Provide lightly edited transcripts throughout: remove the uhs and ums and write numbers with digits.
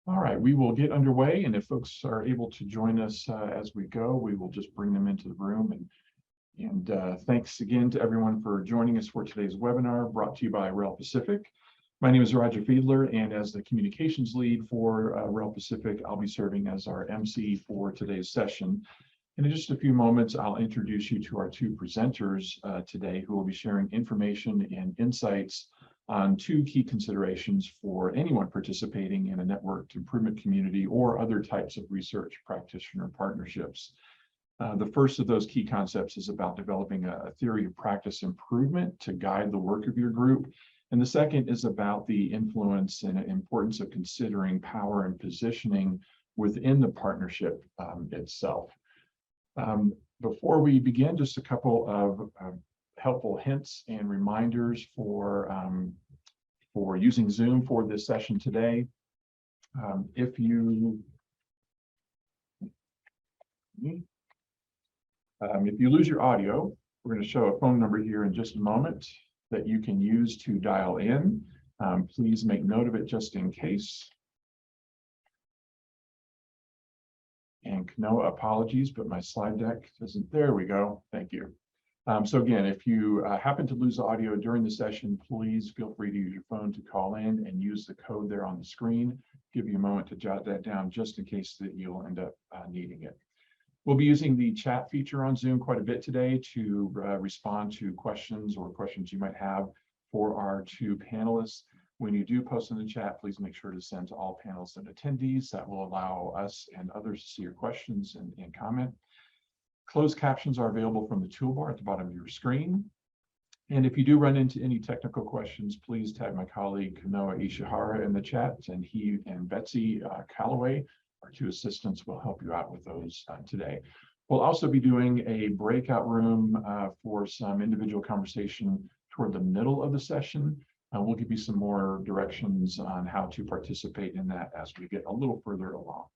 All right, we will get underway, and if folks are able to join us as we go, we will just bring them into the room. And thanks again to everyone for joining us for today's webinar brought to you by REL Pacific. My name is Roger Fiedler, and as the communications lead for REL Pacific, I'll be serving as our MC for today's session. And in just a few moments, I'll introduce you to our two presenters today who will be sharing information and insights on two key considerations for anyone participating in a networked improvement community or other types of research practitioner partnerships. The first of those key concepts is about developing a theory of practice improvement to guide the work of your group. And the second is about the influence and importance of considering power and positioning within the partnership itself. Before we begin, just a couple of helpful hints and reminders for using Zoom for this session today. If you lose your audio, we're going to show a phone number here in just a moment that you can use to dial in. Please make note of it just in case. And no apologies, but my slide deck isn't. There we go. Thank you. So again, if you happen to lose audio during the session, please feel free to use your phone to call in and use the code there on the screen. Give you a moment to jot that down just in case that you'll end up needing it. We'll be using the chat feature on Zoom quite a bit today to respond to questions you might have for our two panelists. When you do post in the chat, please make sure to send to all panelists and attendees. That will allow us and others to see your questions and comment. Closed captions are available from the toolbar at the bottom of your screen. And if you do run into any technical questions, please tag my colleague Kanoa Ishihara in the chat, and he and Betsy Calloway, our two assistants, will help you out with those today. We'll also be doing a breakout room for some individual conversation toward the middle of the session. We'll give you some more directions on how to participate in that as we get a little further along.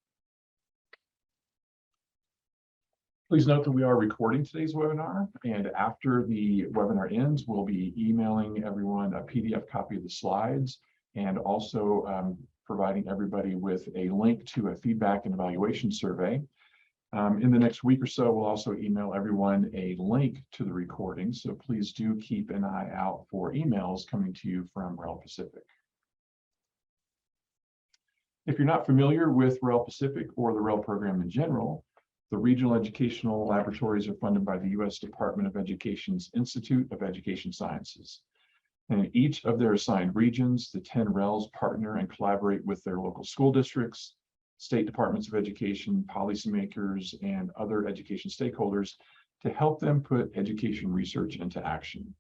Please note that we are recording today's webinar, and after the webinar ends, we'll be emailing everyone a PDF copy of the slides and also providing everybody with a link to a feedback and evaluation survey. In the next week or so, we'll also email everyone a link to the recording, so please do keep an eye out for emails coming to you from REL Pacific. If you're not familiar with REL Pacific or the REL program in general, the regional educational laboratories are funded by the U.S. Department of Education's Institute of Education Sciences. And in each of their assigned regions, the 10 RELs partner and collaborate with their local school districts, state departments of education, policymakers, and other education stakeholders to help them put education research into action.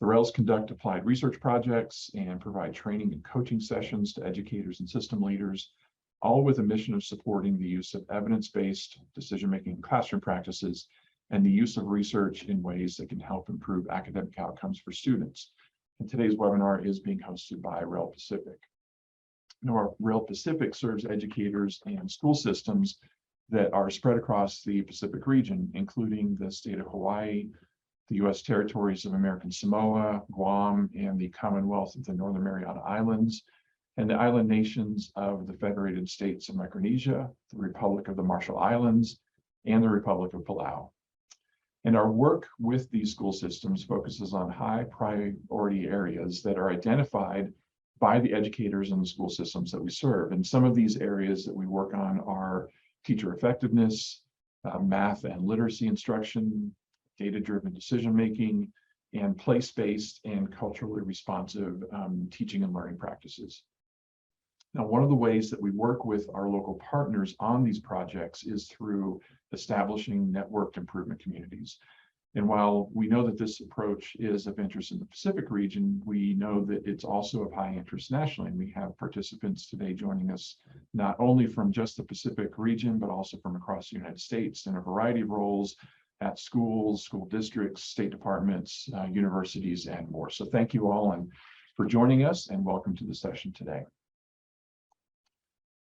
The RELs conduct applied research projects and provide training and coaching sessions to educators and system leaders, all with a mission of supporting the use of evidence-based decision-making classroom practices and the use of research in ways that can help improve academic outcomes for students. And today's webinar is being hosted by REL Pacific. Now, REL Pacific serves educators and school systems that are spread across the Pacific region, including the state of Hawaii, the U.S. territories of American Samoa, Guam, and the Commonwealth of the Northern Mariana Islands, and the island nations of the Federated States of Micronesia, the Republic of the Marshall Islands, and the Republic of Palau. And our work with these school systems focuses on high priority areas that are identified by the educators in the school systems that we serve. And some of these areas that we work on are teacher effectiveness, math and literacy instruction, data-driven decision-making, and place-based and culturally responsive teaching and learning practices. Now, one of the ways that we work with our local partners on these projects is through establishing networked improvement communities. And while we know that this approach is of interest in the Pacific region, we know that it's also of high interest nationally. And we have participants today joining us not only from just the Pacific region, but also from across the United States in a variety of roles at schools, school districts, state departments, universities, and more. So thank you all for joining us, and welcome to the session today.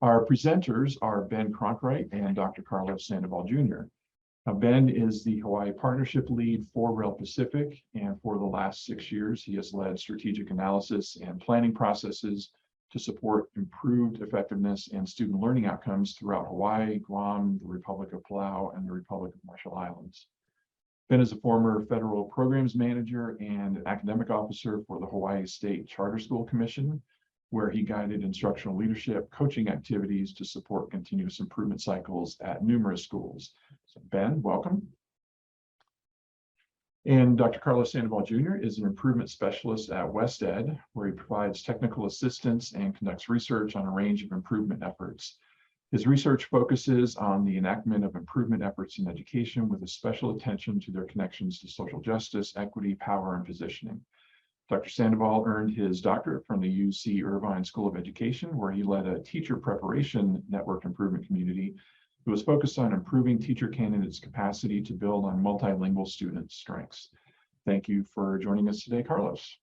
Our presenters are Ben Cronkright and Dr. Carlos Sandoval Jr. Now, Ben is the Hawaii Partnership Lead for REL Pacific, and for the last 6 years, he has led strategic analysis and planning processes to support improved effectiveness and student learning outcomes throughout Hawaii, Guam, the Republic of Palau, and the Republic of Marshall Islands. Ben is a former federal programs manager and academic officer for the Hawaii State Charter School Commission, where he guided instructional leadership coaching activities to support continuous improvement cycles at numerous schools. So Ben, welcome. And Dr. Carlos Sandoval Jr. is an improvement specialist at West Ed, where he provides technical assistance and conducts research on a range of improvement efforts. His research focuses on the enactment of improvement efforts in education with a special attention to their connections to social justice, equity, power, and positioning. Dr. Sandoval earned his doctorate from the UC Irvine School of Education, where he led a teacher preparation network improvement community that was focused on improving teacher candidates' capacity to build on multilingual students' strengths. Thank you for joining us today, Carlos.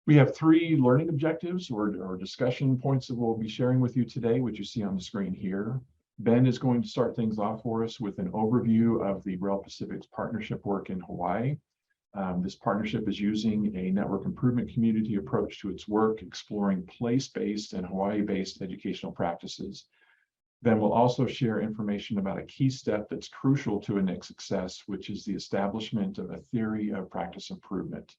We have 3 learning objectives or discussion points that we'll be sharing with you today, which you see on the screen here. Ben is going to start things off for us with an overview of the REL Pacific's partnership work in Hawaii. This partnership is using a network improvement community approach to its work, exploring place-based and Hawaii-based educational practices. Ben will also share information about a key step that's crucial to a NIC success, which is the establishment of a theory of practice improvement.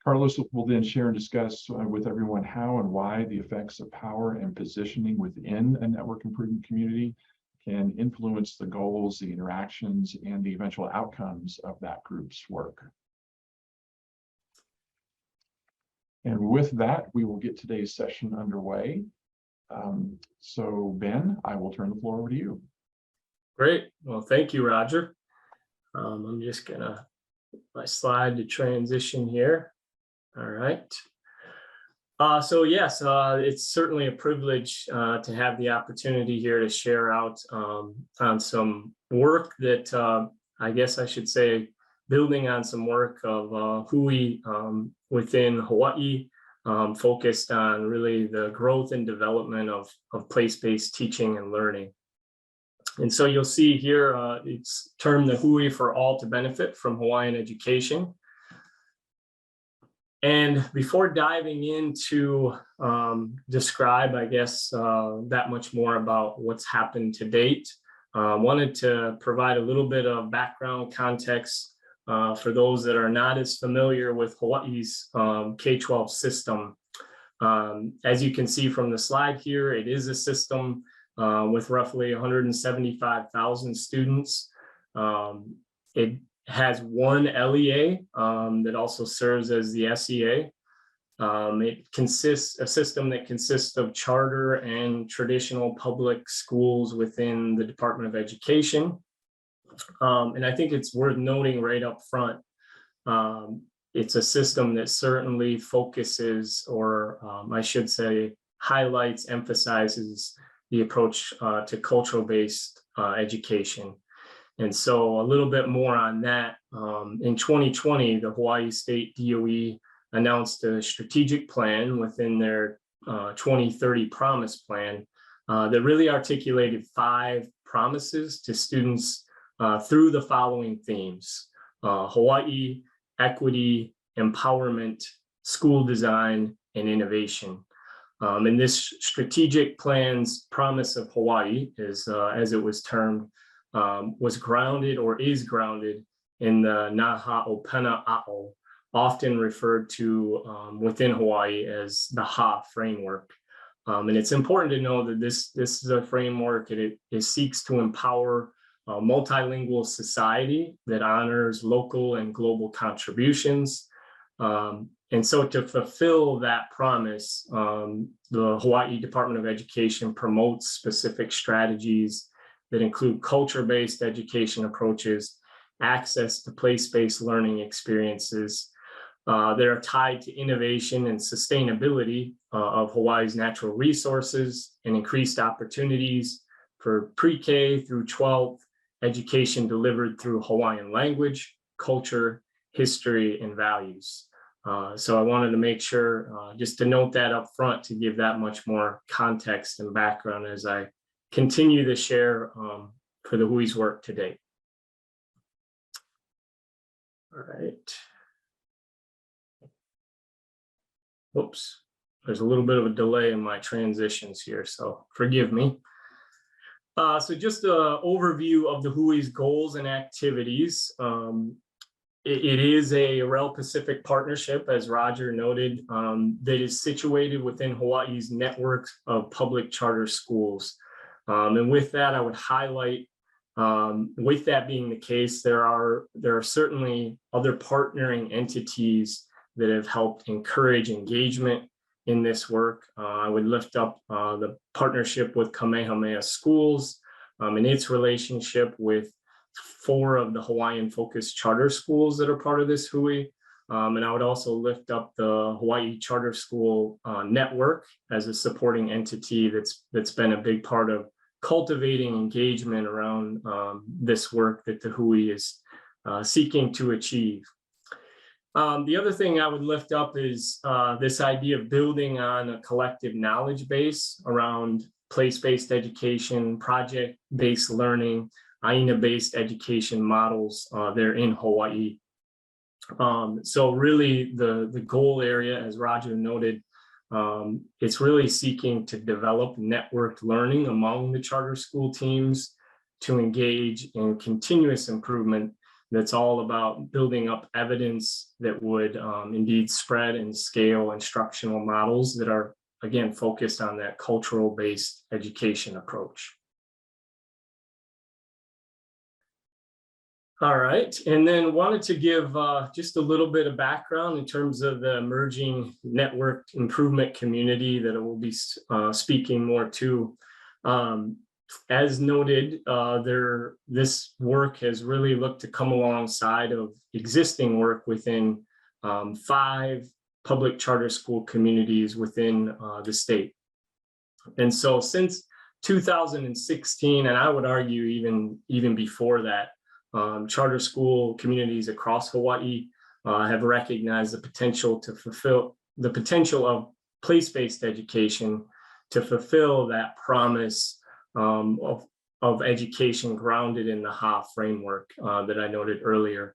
Carlos will then share and discuss with everyone how and why the effects of power and positioning within a network improvement community can influence the goals, the interactions, and the eventual outcomes of that group's work. And with that, we will get today's session underway. So Ben, I will turn the floor over to you. Great. Well, thank you, Roger. I'm just gonna my slide to transition here. All right. So yes, it's certainly a privilege to have the opportunity here to share out on some work that I guess I should say, building on some work of Hui within Hawaii, focused on really the growth and development of place-based teaching and learning. And so you'll see here, it's termed the Hui for all to benefit from Hawaiian education. And before diving into describe, I guess, that much more about what's happened to date, wanted to provide a little bit of background context for those that are not as familiar with Hawaii's K-12 system. As you can see from the slide here, it is a system with roughly 175,000 students. It has one LEA that also serves as the SEA. It consists a system that consists of charter and traditional public schools within the Department of Education. And I think it's worth noting right up front, it's a system that certainly focuses, or I should say, highlights, emphasizes the approach to cultural-based education. And so a little bit more on that. In 2020, the Hawaii State DOE announced a strategic plan within their 2030 Promise Plan that really articulated 5 promises to students through the following themes: Hawaii, equity, empowerment, school design, and innovation. And this strategic plan's promise of Hawaii is, as it was termed, was grounded or is grounded in the Naha Opena A'o, often referred to within Hawaii as the HA framework. And it's important to know that this is a framework, and it seeks to empower a multilingual society that honors local and global contributions. And so to fulfill that promise, the Hawaii Department of Education promotes specific strategies that include culture-based education approaches, access to place-based learning experiences that are tied to innovation and sustainability of Hawaii's natural resources, and increased opportunities for pre-K through 12th education delivered through Hawaiian language, culture, history, and values. So I wanted to make sure just to note that up front, to give that much more context and background as I continue to share for the Hui's work to date. All right. Oops, there's a little bit of a delay in my transitions here, so forgive me. So just an overview of the WHOI's goals and activities. It is a REL Pacific partnership, as Roger noted, that is situated within Hawaii's network of public charter schools. And with that, I would highlight, with that being the case, there are certainly other partnering entities that have helped encourage engagement in this work. I would lift up the partnership with Kamehameha Schools and its relationship with 4 of the Hawaiian focused charter schools that are part of this WHOI. And I would also lift up the Hawaii Charter School Network as a supporting entity that's been a big part of cultivating engagement around this work that the WHOI is seeking to achieve. The other thing I would lift up is this idea of building on a collective knowledge base around place-based education, project-based learning, AINA-based education models there in Hawaii. So really the goal area, as Roger noted, it's really seeking to develop networked learning among the charter school teams to engage in continuous improvement that's all about building up evidence that would indeed spread and scale instructional models that are, again, focused on that cultural-based education approach. All right, and then wanted to give just a little bit of background in terms of the emerging network improvement community that I will be speaking more to. As noted, this work has really looked to come alongside of existing work within 5 public charter school communities within the state. And so since 2016, and I would argue even before that, charter school communities across Hawaii have recognized the potential to fulfill the potential of place-based education to fulfill that promise of education grounded in the HA framework that I noted earlier.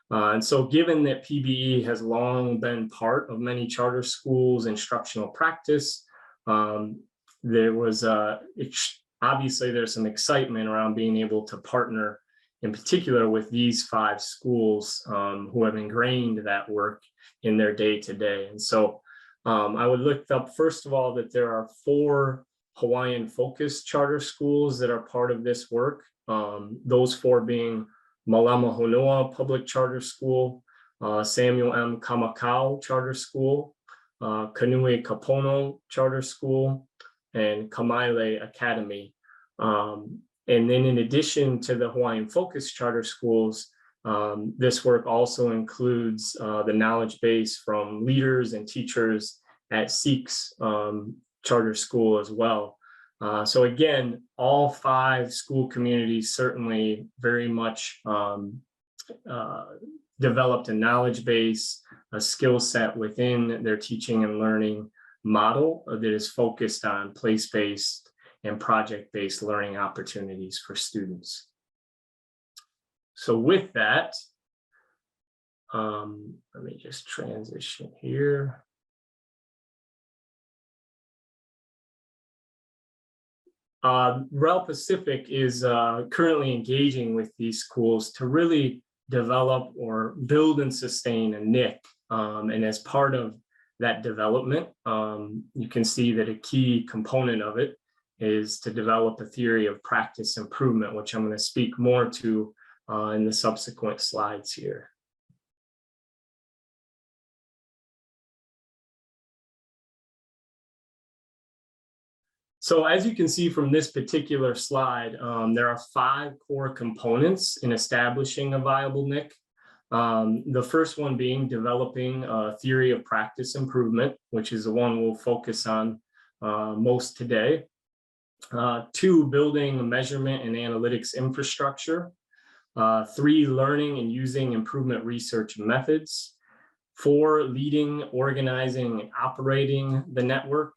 And so given that PBE has long been part of many charter schools' instructional practice, there was obviously there's some excitement around being able to partner in particular with these 5 schools who have ingrained that work in their day-to-day. And so I would look up, first of all, that there are 4 Hawaiian focused charter schools that are part of this work. Those 4 being Malama Honua Public Charter School, Samuel M. Kamakau Charter School, Kanui Kapono Charter School, and Kamaile Academy. And then in addition to the Hawaiian focused charter schools, this work also includes the knowledge base from leaders and teachers at SEEK's charter school as well. So again, all 5 school communities certainly very much developed a knowledge base, a skill set within their teaching and learning model that is focused on place-based and project-based learning opportunities for students. So with that, let me just transition here. REL Pacific is currently engaging with these schools to really develop or build and sustain a NIC. And as part of that development, you can see that a key component of it is to develop a theory of practice improvement, which I'm going to speak more to in the subsequent slides here. So as you can see from this particular slide, there are 5 core components in establishing a viable NIC. The first one being developing a theory of practice improvement, which is the one we'll focus on most today. 2, building a measurement and analytics infrastructure. 3, learning and using improvement research methods. 4, leading, organizing, and operating the network.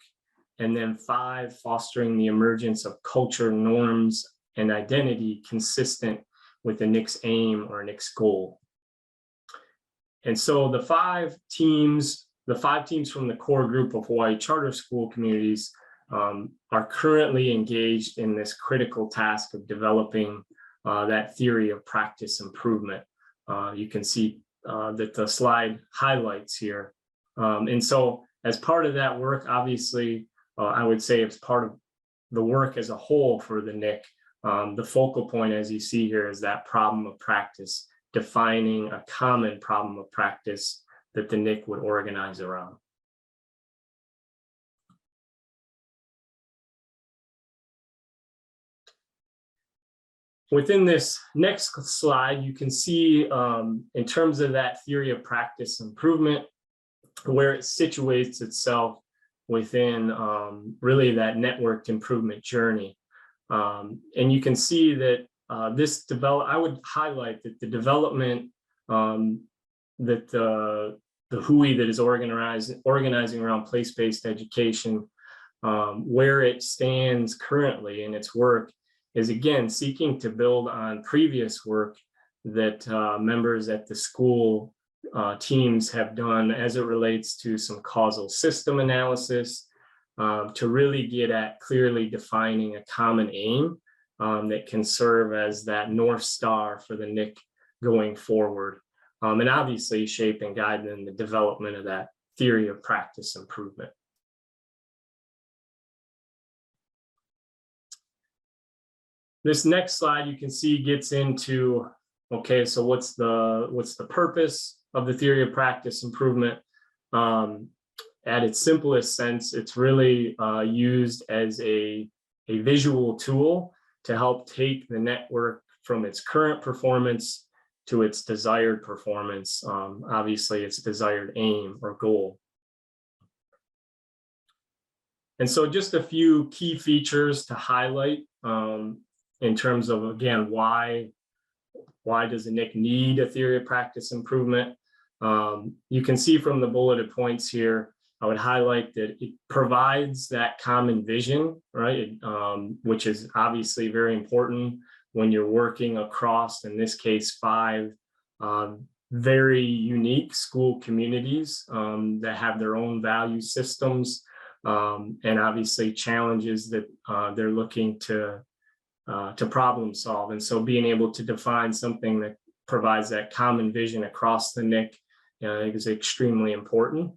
And then 5, fostering the emergence of culture, norms, and identity consistent with the NIC's aim or NIC's goal. And so the 5 teams the 5 teams from the core group of Hawaii charter school communities are currently engaged in this critical task of developing that theory of practice improvement. You can see that the slide highlights here. And so as part of that work, obviously, I would say it's part of the work as a whole for the NIC. The focal point, as you see here, is that problem of practice, defining a common problem of practice that the NIC would organize around. Within this next slide, you can see in terms of that theory of practice improvement, where it situates itself within really that networked improvement journey. And you can see that I would highlight that the development that the HUI that is organizing around place-based education, where it stands currently in its work, is again seeking to build on previous work that members at the school teams have done as it relates to some causal system analysis, to really get at clearly defining a common aim that can serve as that North Star for the NIC going forward, and obviously shape and guide in the development of that theory of practice improvement. This next slide you can see gets into, okay, so what's the purpose of the theory of practice improvement? At its simplest sense, it's really used as a visual tool to help take the network from its current performance to its desired performance, obviously its desired aim or goal. And so just a few key features to highlight in terms of, again, why does the NIC need a theory of practice improvement? You can see from the bulleted points here, I would highlight that it provides that common vision, right? Which is obviously very important when you're working across, in this case, 5 very unique school communities that have their own value systems and obviously challenges that they're looking to problem solve. And so being able to define something that provides that common vision across the NIC is extremely important.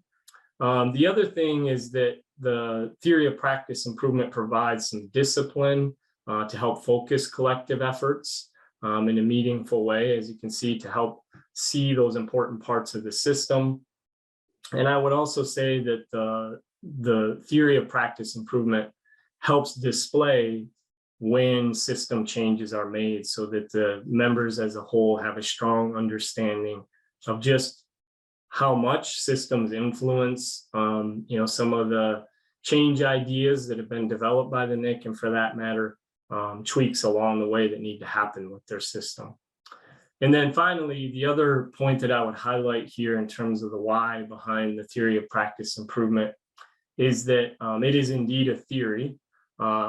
The other thing is that the theory of practice improvement provides some discipline to help focus collective efforts in a meaningful way, as you can see, to help see those important parts of the system. And I would also say that the theory of practice improvement helps display when system changes are made, so that the members as a whole have a strong understanding of just how much systems influence some of the change ideas that have been developed by the NIC, and for that matter, tweaks along the way that need to happen with their system. And then finally, the other point that I would highlight here in terms of the why behind the theory of practice improvement is that it is indeed a theory,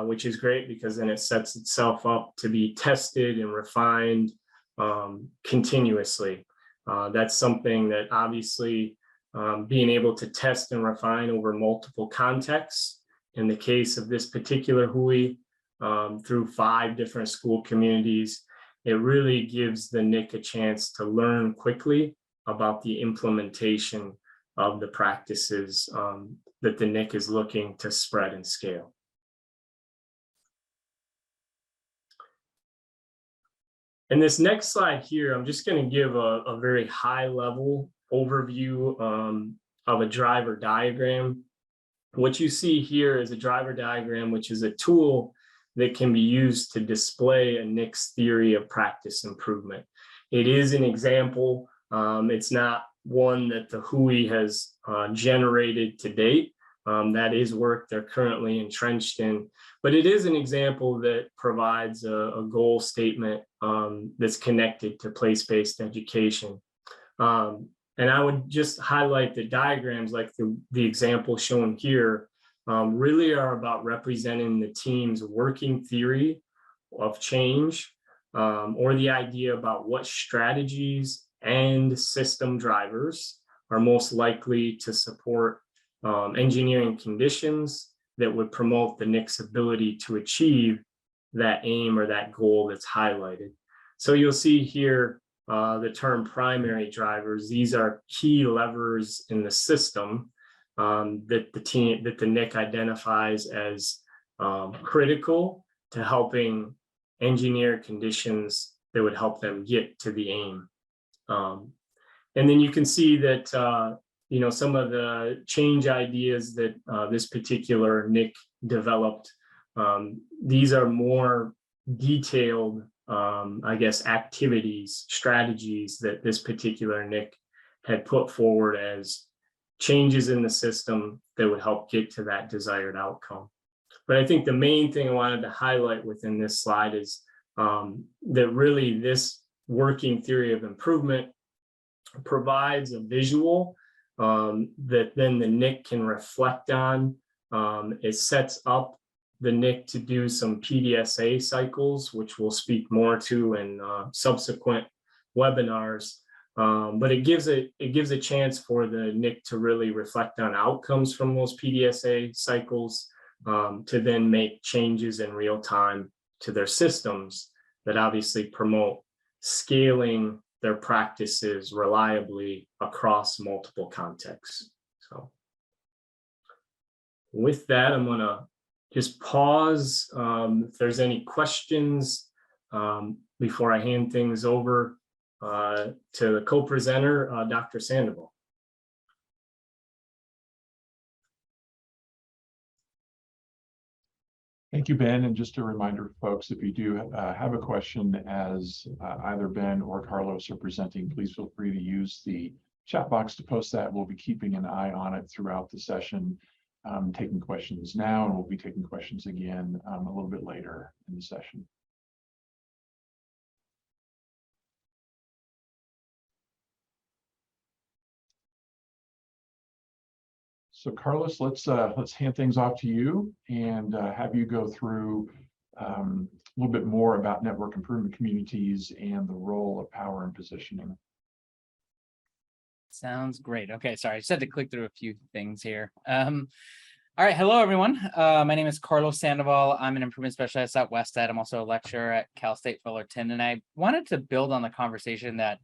which is great because then it sets itself up to be tested and refined continuously. That's something that obviously being able to test and refine over multiple contexts. In the case of this particular HUI, through 5 different school communities, it really gives the NIC a chance to learn quickly about the implementation of the practices that the NIC is looking to spread and scale. In this next slide here, I'm just going to give a very high-level overview of a driver diagram. What you see here is a driver diagram, which is a tool that can be used to display a NIC's theory of practice improvement. It is an example. It's not one that the HUI has generated to date. That is work they're currently entrenched in, but it is an example that provides a goal statement that's connected to place-based education. And I would just highlight the diagrams like the example shown here really are about representing the team's working theory of change, or the idea about what strategies and system drivers are most likely to support engineering conditions that would promote the NIC's ability to achieve that aim or that goal that's highlighted. So you'll see here the term primary drivers. These are key levers in the system that the NIC identifies as critical to helping engineer conditions that would help them get to the aim. And then you can see that some of the change ideas that this particular NIC developed. These are more detailed, activities, strategies that this particular NIC had put forward as changes in the system that would help get to that desired outcome. But I think the main thing I wanted to highlight within this slide is that really this working theory of improvement provides a visual that then the NIC can reflect on. It sets up the NIC to do some PDSA cycles, which we'll speak more to in subsequent webinars. But it gives a chance for the NIC to really reflect on outcomes from those PDSA cycles, to then make changes in real time to their systems that obviously promote scaling their practices reliably across multiple contexts. So with that, I'm going to just pause if there's any questions before I hand things over to the co-presenter, Dr. Sandoval. Thank you, Ben. And just a reminder, folks, if you do have a question as either Ben or Carlos are presenting, please feel free to use the chat box to post that. We'll be keeping an eye on it throughout the session, taking questions now, and we'll be taking questions again a little bit later in the session. So Carlos, let's hand things off to you and have you go through a little bit more about network improvement communities and the role of power and positioning. Sounds great. Okay, sorry, I just had to click through a few things here. All right, hello everyone. My name is Carlos Sandoval. I'm an improvement specialist at WestEd. I'm also a lecturer at Cal State Fullerton, and I wanted to build on the conversation that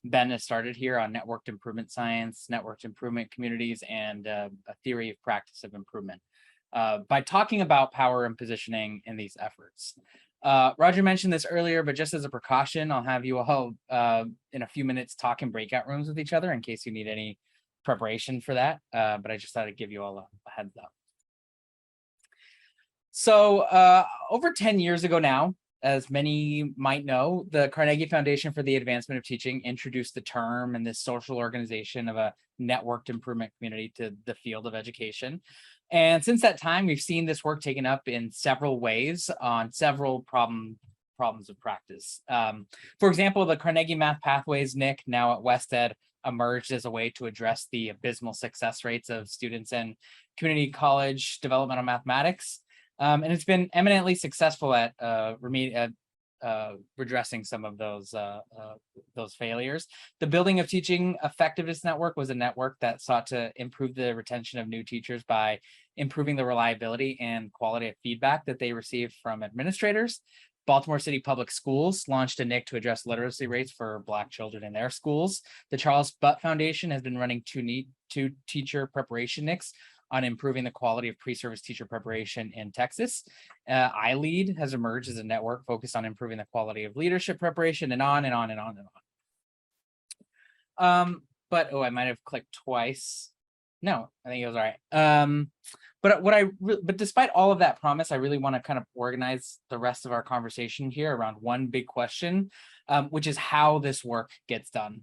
Ben has started here on networked improvement science, networked improvement communities, and a theory of practice of improvement by talking about power and positioning in these efforts. Roger mentioned this earlier, but just as a precaution, I'll have you all in a few minutes talk in breakout rooms with each other in case you need any preparation for that. But I just thought I'd give you all a heads up. So over 10 years ago now, as many might know, the Carnegie Foundation for the Advancement of Teaching introduced the term and this social organization of a networked improvement community to the field of education. And since that time, we've seen this work taken up in several ways on several problems of practice. For example, the Carnegie Math Pathways NIC, now at WestEd, emerged as a way to address the abysmal success rates of students in community college developmental mathematics. And it's been eminently successful at redressing some of those failures. The Building of Teaching Effectiveness Network was a network that sought to improve the retention of new teachers by improving the reliability and quality of feedback that they received from administrators. Baltimore City Public Schools launched a NIC to address literacy rates for Black children in their schools. The Charles Butt Foundation has been running two teacher preparation NICs on improving the quality of pre-service teacher preparation in Texas. iLead has emerged as a network focused on improving the quality of leadership preparation, and on and on and on and on. But I might have clicked twice. No, I think it was all right. But despite all of that promise, I really want to kind of organize the rest of our conversation here around one big question, which is how this work gets done.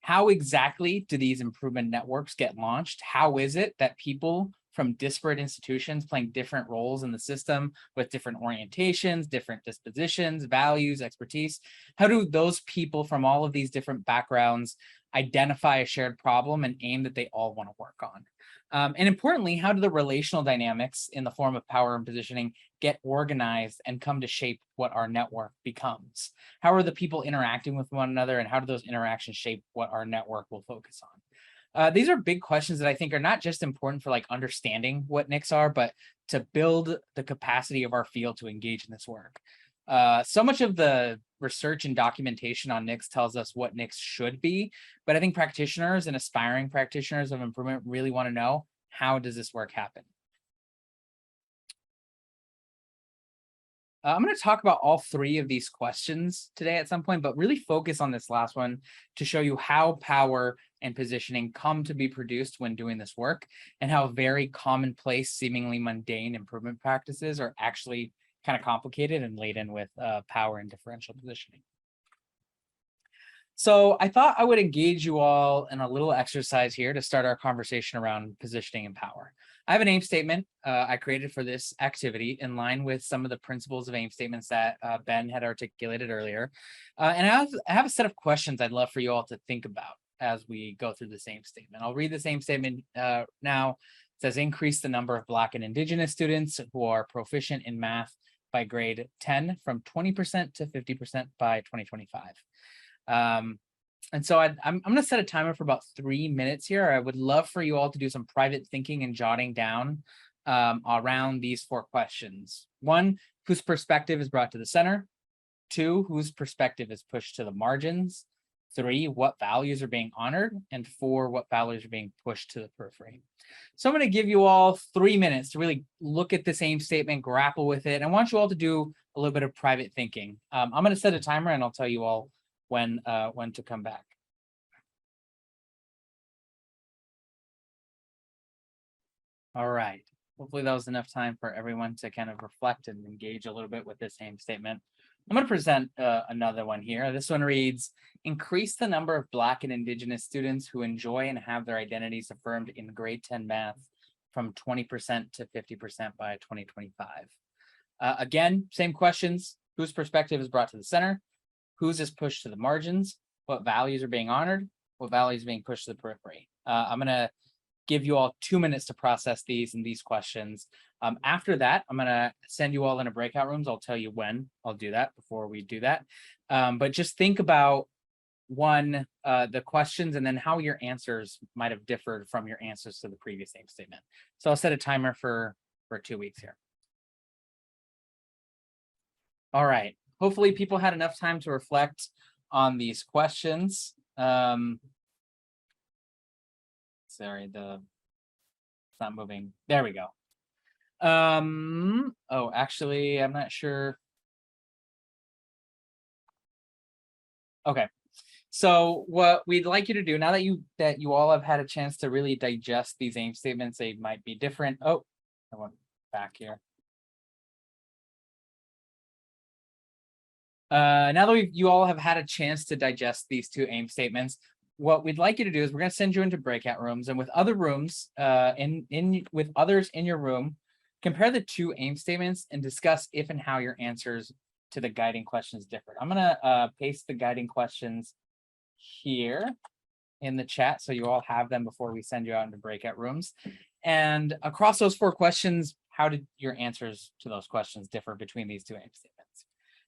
How exactly do these improvement networks get launched? How is it that people from disparate institutions playing different roles in the system with different orientations, different dispositions, values, expertise, how do those people from all of these different backgrounds identify a shared problem and aim that they all want to work on? And importantly, how do the relational dynamics in the form of power and positioning get organized and come to shape what our network becomes? How are the people interacting with one another, and how do those interactions shape what our network will focus These are big questions that I think are not just important for like understanding what NICs are, but to build the capacity of our field to engage in this work. So much of the research and documentation on NICs tells us what NICs should be, but I think practitioners and aspiring practitioners of improvement really want to know, how does this work happen? I'm going to talk about all three of these questions today at some point, but really focus on this last one to show you how power and positioning come to be produced when doing this work, and how very commonplace, seemingly mundane improvement practices are actually kind of complicated and laden with power and differential positioning. So I thought I would engage you all in a little exercise here to start our conversation around positioning and power. I have an aim statement I created for this activity in line with some of the principles of aim statements that Ben had articulated earlier. And I have a set of questions I'd love for you all to think about as we go through the aim statement. I'll read the aim statement now. It says, increase the number of Black and Indigenous students who are proficient in math by grade 10 from 20% to 50% by 2025. And so I'm going to set a timer for about 3 minutes here. I would love for you all to do some private thinking and jotting down around these 4 questions. 1, whose perspective is brought to the center? 2, whose perspective is pushed to the margins? 3, what values are being honored? And 4, what values are being pushed to the periphery? So I'm going to give you all 3 minutes to really look at this aim statement, grapple with it. And I want you all to do a little bit of private thinking. I'm going to set a timer and I'll tell you all when to come back. All right. Hopefully that was enough time for everyone to kind of reflect and engage a little bit with this same statement. I'm going to present another one here. This one reads, increase the number of Black and Indigenous students who enjoy and have their identities affirmed in grade 10 math from 20% to 50% by 2025. Again, same questions. Whose perspective is brought to the center? Whose is pushed to the margins? What values are being honored? What values are being pushed to the periphery? I'm going to give you all 2 minutes to process these questions. After that, I'm going to send you all into breakout rooms. I'll tell you when I'll do that before we do that. But just think about the questions and then how your answers might have differed from your answers to the previous aim statement. So I'll set a timer for 2 weeks here. All right. Hopefully people had enough time to reflect on these questions. Sorry, it's not moving. There we go. Oh, actually, I'm not sure. Okay. So what we'd like you to do, now that you all have had a chance to really digest these aim statements, they might be different. Oh, I went back here. Now that you all have had a chance to digest these 2 aim statements, what we'd like you to do is we're going to send you into breakout rooms, and with other rooms, with others in your room, compare the 2 aim statements and discuss if and how your answers to the guiding questions differ. I'm going to paste the guiding questions here in the chat so you all have them before we send you out into breakout rooms. And across those 4 questions, how did your answers to those questions differ between these 2 aim statements?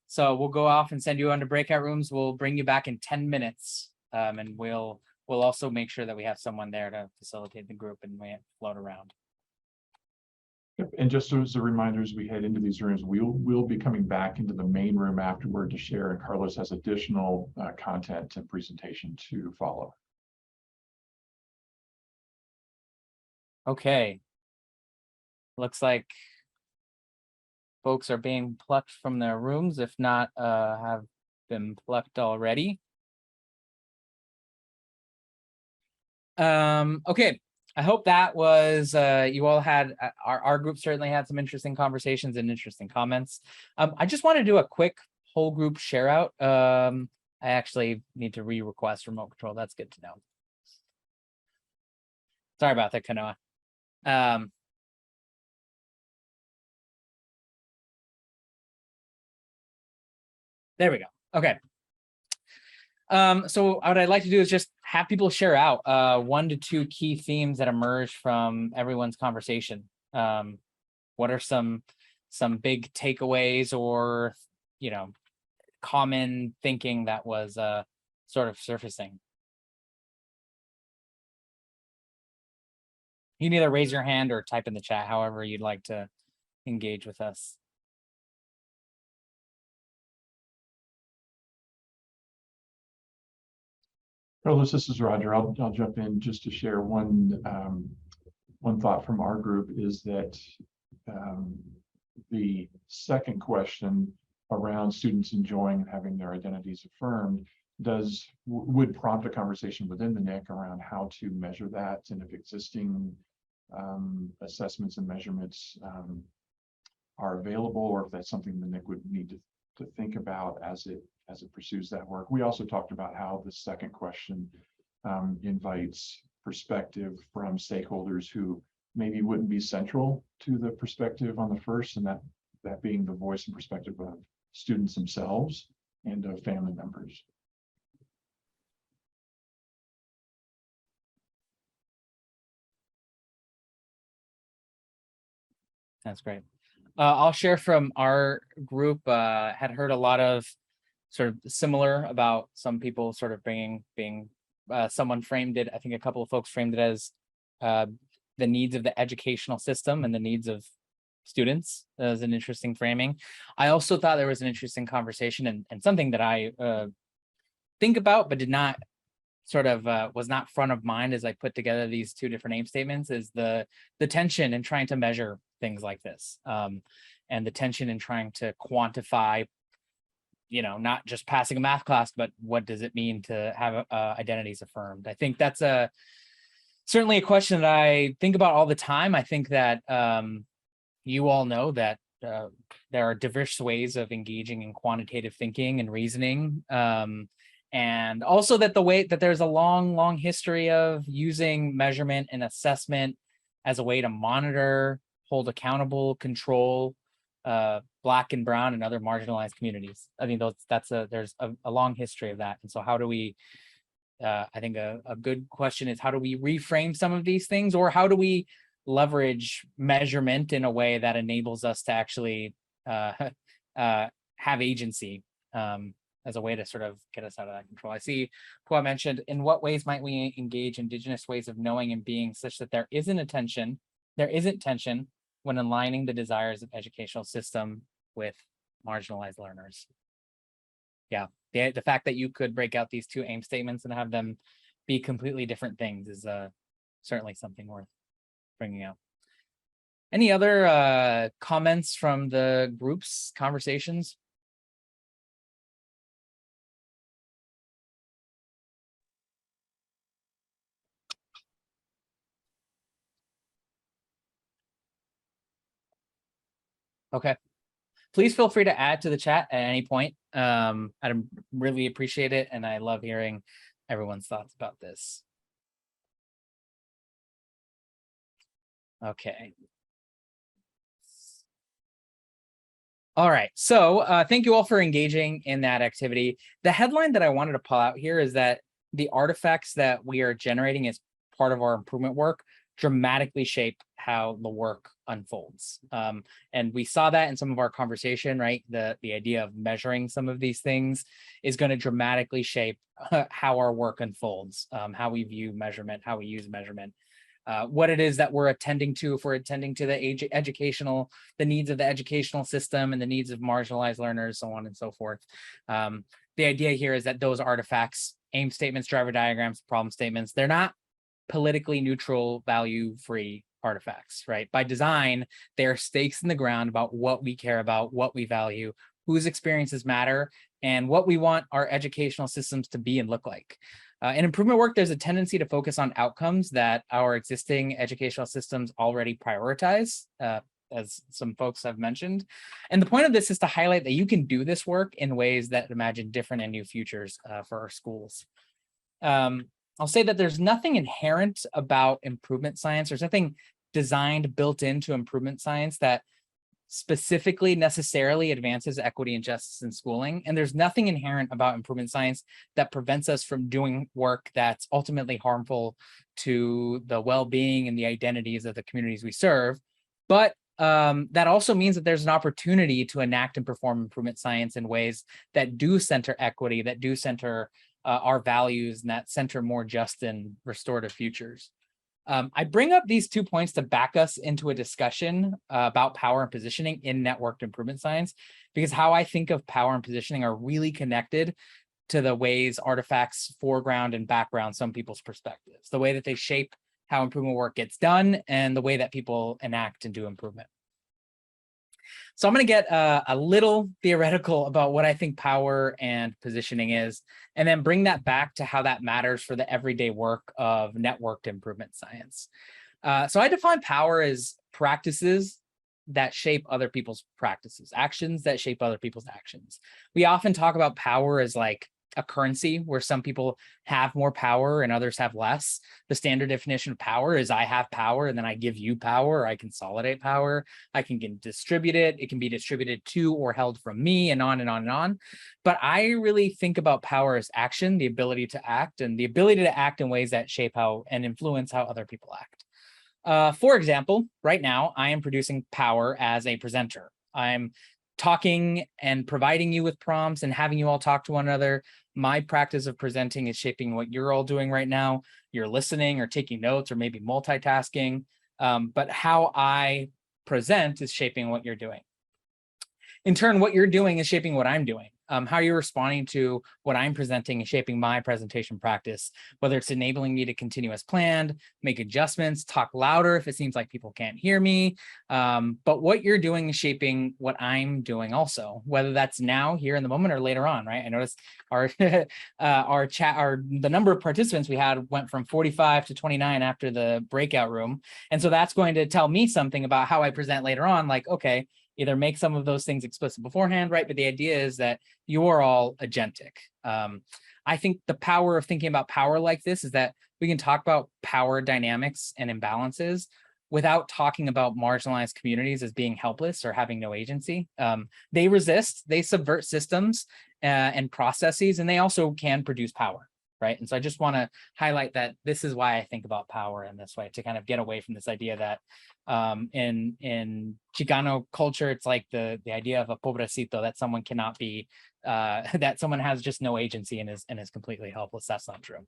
So we'll go off and send you into breakout rooms. We'll bring you back in 10 minutes. And we'll also make sure that we have someone there to facilitate the group and we float around. Yep. And just as a reminder, as we head into these rooms, we'll be coming back into the main room afterward to share, and Carlos has additional content and presentation to follow. Okay. Looks like folks are being plucked from their rooms, if not have been plucked already. Okay, I hope that was you all had our group certainly had some interesting conversations and interesting comments. I just want to do a quick whole group share out. I actually need to request remote control. That's good to know. Sorry about that, Kanoa. There we go. Okay. So what I'd like to do is just have people share out 1 to 2 key themes that emerge from everyone's conversation. What are some big takeaways or, common thinking that was sort of surfacing? You can either raise your hand or type in the chat, however you'd like to engage with us. Carlos, this is Roger. I'll jump in just to share one thought from our group is that the second question around students enjoying and having their identities affirmed would prompt a conversation within the NIC around how to measure that, and if existing assessments and measurements are available, or if that's something the NIC would need to think about as it pursues that work. We also talked about how the second question invites perspective from stakeholders who maybe wouldn't be central to the perspective on the first, and that being the voice and perspective of students themselves and of family members. That's great. I'll share from our group. Had heard a lot of sort of similar about some people sort of being someone framed it. I think a couple of folks framed it as the needs of the educational system and the needs of students as an interesting framing. I also thought there was an interesting conversation and something that I think about, but did not sort of was not front of mind as I put together these two different aim statements, is the tension in trying to measure things like this, and the tension in trying to quantify, not just passing a math class, but what does it mean to have identities affirmed? I think that's certainly a question that I think about all the time. I think that you all know that there are diverse ways of engaging in quantitative thinking and reasoning. And also that there's a long history of using measurement and assessment as a way to monitor, hold accountable, control Black and Brown and other marginalized communities. I think there's a long history of that. And so how do we, I think a good question is, how do we reframe some of these things, or how do we leverage measurement in a way that enables us to actually have agency as a way to sort of get us out of that control? I see Pua mentioned, in what ways might we engage Indigenous ways of knowing and being such that there isn't tension when aligning the desires of educational system with marginalized learners? Yeah, the fact that you could break out these two aim statements and have them be completely different things is certainly something worth bringing out. Any other comments from the group's conversations? Okay. Please feel free to add to the chat at any point. I'd really appreciate it, and I love hearing everyone's thoughts about this. Okay. All right, so thank you all for engaging in that activity. The headline that I wanted to pull out here is that the artifacts that we are generating as part of our improvement work dramatically shape how the work unfolds. And we saw that in some of our conversation, right? The idea of measuring some of these things is going to dramatically shape how our work unfolds, how we view measurement, how we use measurement, what it is that we're attending to, if we're attending to the needs of the educational system and the needs of marginalized learners, so on and so forth. The idea here is that those artifacts, aim statements, driver diagrams, problem statements, they're not politically neutral, value-free artifacts, right? By design, they are stakes in the ground about what we care about, what we value, whose experiences matter, and what we want our educational systems to be and look like. In improvement work, there's a tendency to focus on outcomes that our existing educational systems already prioritize, as some folks have mentioned. And the point of this is to highlight that you can do this work in ways that imagine different and new futures for our schools. I'll say that there's nothing inherent about improvement science. There's nothing designed, built into improvement science that specifically necessarily advances equity and justice in schooling. And there's nothing inherent about improvement science that prevents us from doing work that's ultimately harmful to the well-being and the identities of the communities we serve. But that also means that there's an opportunity to enact and perform improvement science in ways that do center equity, that do center our values, and that center more just and restorative futures. I bring up these 2 points to back us into a discussion about power and positioning in networked improvement science, because how I think of power and positioning are really connected to the ways artifacts foreground and background some people's perspectives, the way that they shape how improvement work gets done, and the way that people enact and do improvement. So I'm going to get a little theoretical about what I think power and positioning is, and then bring that back to how that matters for the everyday work of networked improvement science. So I define power as practices that shape other people's practices, actions that shape other people's actions. We often talk about power as like a currency where some people have more power and others have less. The standard definition of power is I have power and then I give you power. I consolidate power. I can distribute it. It can be distributed to or held from me, and on and on and on. But I really think about power as action, the ability to act, and the ability to act in ways that shape how and influence how other people act. For example, right now I am producing power as a presenter. I'm talking and providing you with prompts and having you all talk to one another. My practice of presenting is shaping what you're all doing right now. You're listening or taking notes or maybe multitasking, but how I present is shaping what you're doing. In turn, what you're doing is shaping what I'm doing. How you're responding to what I'm presenting is shaping my presentation practice, whether it's enabling me to continue as planned, make adjustments, talk louder if it seems like people can't hear me. But what you're doing is shaping what I'm doing also, whether that's now, here in the moment, or later on, right? I noticed our the number of participants we had went from 45 to 29 after the breakout room. And so that's going to tell me something about how I present later on, like, okay, either make some of those things explicit beforehand, right? But the idea is that you are all agentic. I think the power of thinking about power like this is that we can talk about power dynamics and imbalances without talking about marginalized communities as being helpless or having no agency. They resist, they subvert systems and processes, and they also can produce power, right? And so I just want to highlight that this is why I think about power in this way, to kind of get away from this idea that in Chicano culture, it's like the idea of a pobrecito, that someone cannot be, that someone has just no agency and is completely helpless. That's not true.